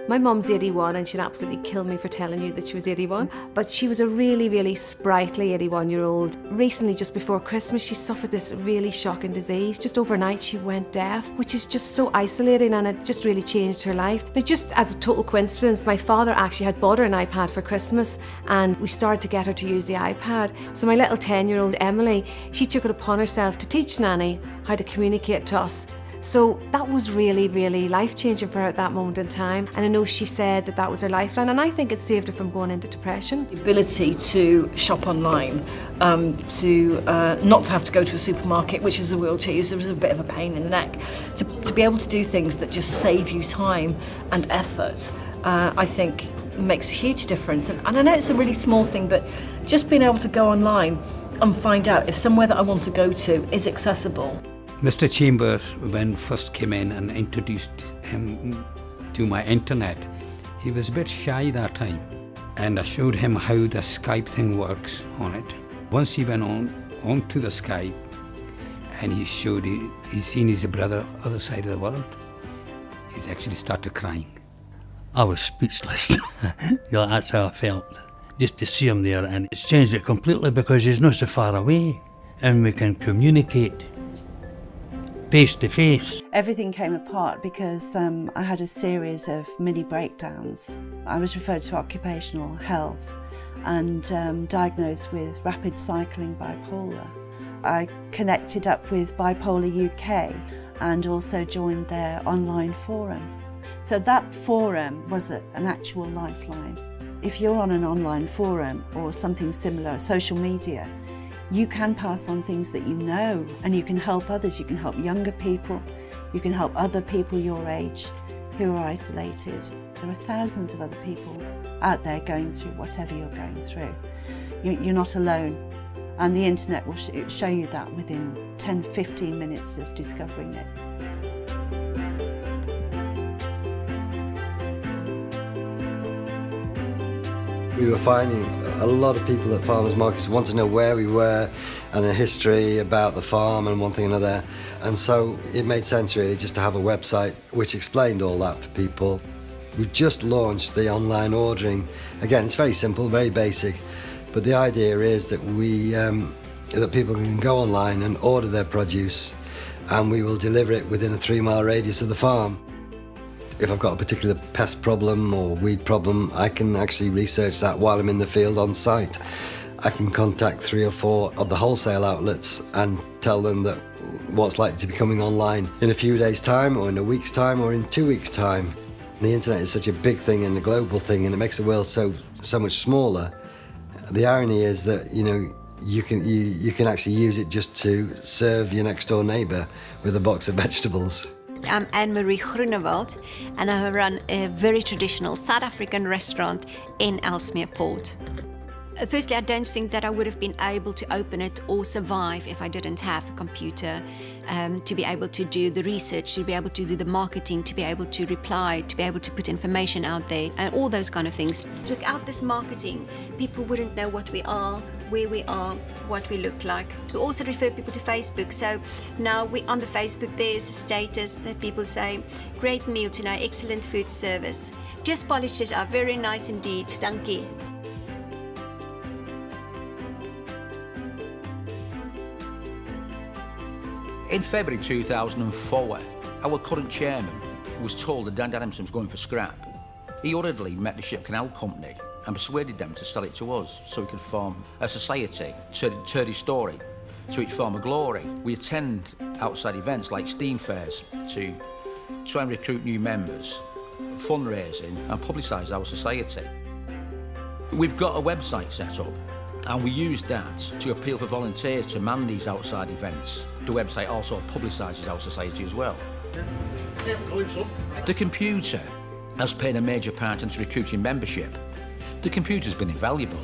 My mum's 81 and she'd absolutely kill me for telling you that she was 81. But she was a really, really sprightly 81-year-old. Recently, just before Christmas, she suffered this really shocking disease. Just overnight, she went deaf, which is just so isolating, and it just really changed her life. Now, just as a total coincidence, my father actually had bought her an iPad for Christmas, and we started to get her to use the iPad. So my little 10-year-old Emily, she took it upon herself to teach Nanny how to communicate to us. So that was really, really life-changing for her at that moment in time. And I know she said that that was her lifeline, and I think it saved her from going into depression. The ability to shop online, to not to have to go to a supermarket, which is a wheelchair user, is a bit of a pain in the neck. To be able to do things that just save you time and effort, I think makes a huge difference. And I know it's a really small thing, but just being able to go online and find out if somewhere that I want to go to is accessible. Mr. Chambers, when first came in and introduced him to my internet, he was a bit shy that time. And I showed him how the Skype thing works on it. Once he went onto the Skype and he showed he's seen his brother other side of the world, he's actually started crying. I was speechless. That's how I felt. Just to see him there, and it's changed it completely because he's not so far away and we can communicate face to face. Everything came apart because I had a series of mini breakdowns. I was referred to occupational health and diagnosed with rapid cycling bipolar. I connected up with Bipolar UK and also joined their online forum. So that forum was an actual lifeline. If you're on an online forum or something similar, social media, you can pass on things that you know, and you can help others. You can help younger people, you can help other people your age who are isolated. There are thousands of other people out there going through whatever you're going through. You're not alone, and the internet will show you that within 10-15 minutes of discovering it. We were finding a lot of people at farmers markets want to know where we were and the history about the farm and one thing and another. And so it made sense really just to have a website which explained all that for people. We've just launched the online ordering. Again, it's very simple, very basic, but the idea is that that people can go online and order their produce, and we will deliver it within a 3-mile radius of the farm. If I've got a particular pest problem or weed problem, I can actually research that while I'm in the field on site. I can contact 3 or 4 of the wholesale outlets and tell them that what's likely to be coming online in a few days' time, or in a week's time, or in 2 weeks' time. The internet is such a big thing and a global thing, and it makes the world so much smaller. The irony is that you can actually use it just to serve your next door neighbour with a box of vegetables. I'm Anne-Marie Groenewald, and I run a very traditional South African restaurant in Ellesmere Port. Firstly, I don't think that I would have been able to open it or survive if I didn't have a computer to be able to do the research, to be able to do the marketing, to be able to reply, to be able to put information out there, and all those kind of things. Without this marketing, people wouldn't know what we are, where we are, what we look like. We also refer people to Facebook, so now on the Facebook there's a status that people say, great meal tonight, excellent food service. Just polished it up, very nice indeed, dankie. In February 2004, our current chairman was told that Dan Adamson was going for scrap. He hurriedly met the Ship Canal Company and persuaded them to sell it to us so we could form a society, turn his story to its former glory. We attend outside events like steam fairs to try and recruit new members, fundraising and publicise our society. We've got a website set up, and we use that to appeal for volunteers to man these outside events. The website also publicises our society as well. The computer has played a major part in recruiting membership. The computer's been invaluable.